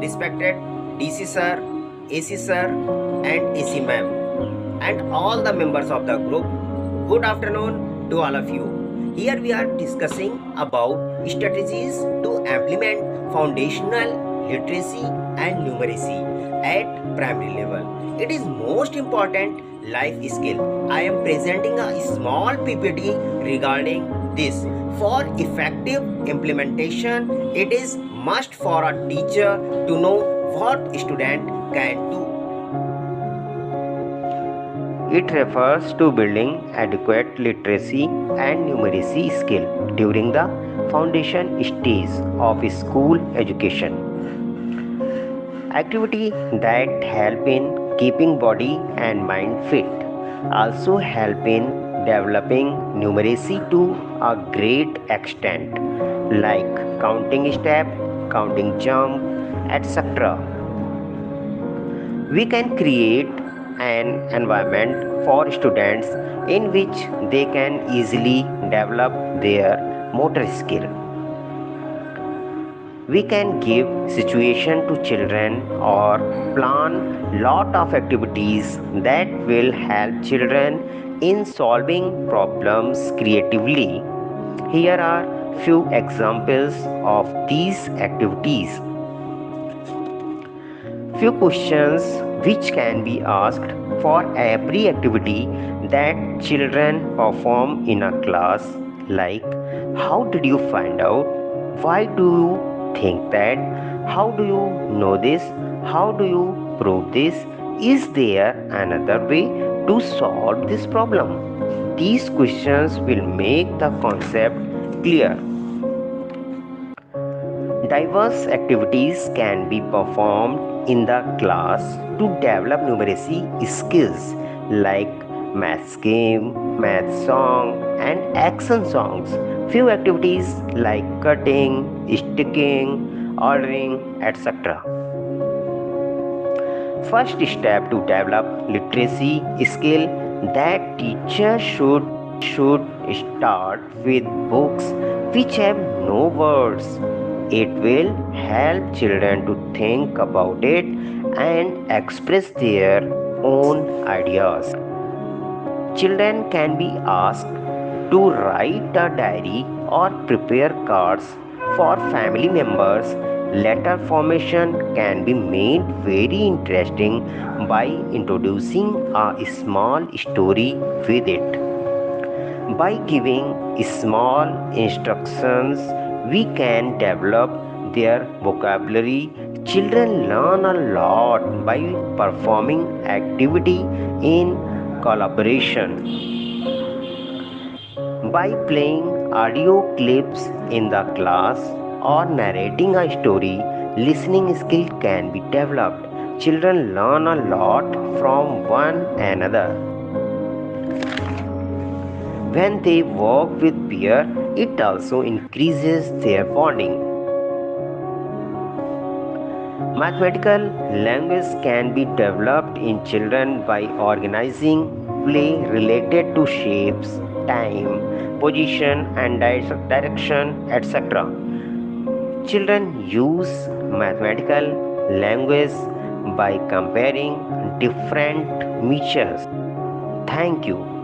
respected DC sir, AC sir, and AC ma'am, and all the members of the group. Good afternoon to all of you. Here we are discussing about strategies to implement foundational literacy and numeracy at primary level. It is most important life skill. I am presenting a small PPT regarding this. For effective implementation, it is must for a teacher to know what student can do. It refers to building adequate literacy and numeracy skill during the foundation stage of school education. Activity that help in keeping body and mind fit also help in developing numeracy to a great extent, like counting step, counting jump, etc. We can create an environment for students in which they can easily develop their motor skill. We can give situation to children or plan lot of activities that will help children in solving problems creatively. Here are few examples of these activities. Few questions which can be asked for every activity that children perform in a class, like how did you find out, why do you think that, how do you know this, how do you prove this, is there another way to solve this problem. These questions will make the concept clear. Diverse activities can be performed in the class to develop numeracy skills, like maths game, math song, and action songs. Few activities like cutting, sticking, ordering, etc. First step to develop literacy skill, that teacher should start with books which have no words. It will help children to think about it and express their own ideas. Children can be asked to write a diary or prepare cards for family members. Letter formation can be made very interesting by introducing a small story with it. By giving small instructions, we can develop their vocabulary. Children learn a lot by performing activity in collaboration. By playing audio clips in the class or narrating a story, listening skill can be developed. Children learn a lot from one another. When they work with peer, it also increases their bonding. Mathematical language can be developed in children by organizing play related to shapes, time, position and direction, etc. Children use mathematical language by comparing different measures. Thank you.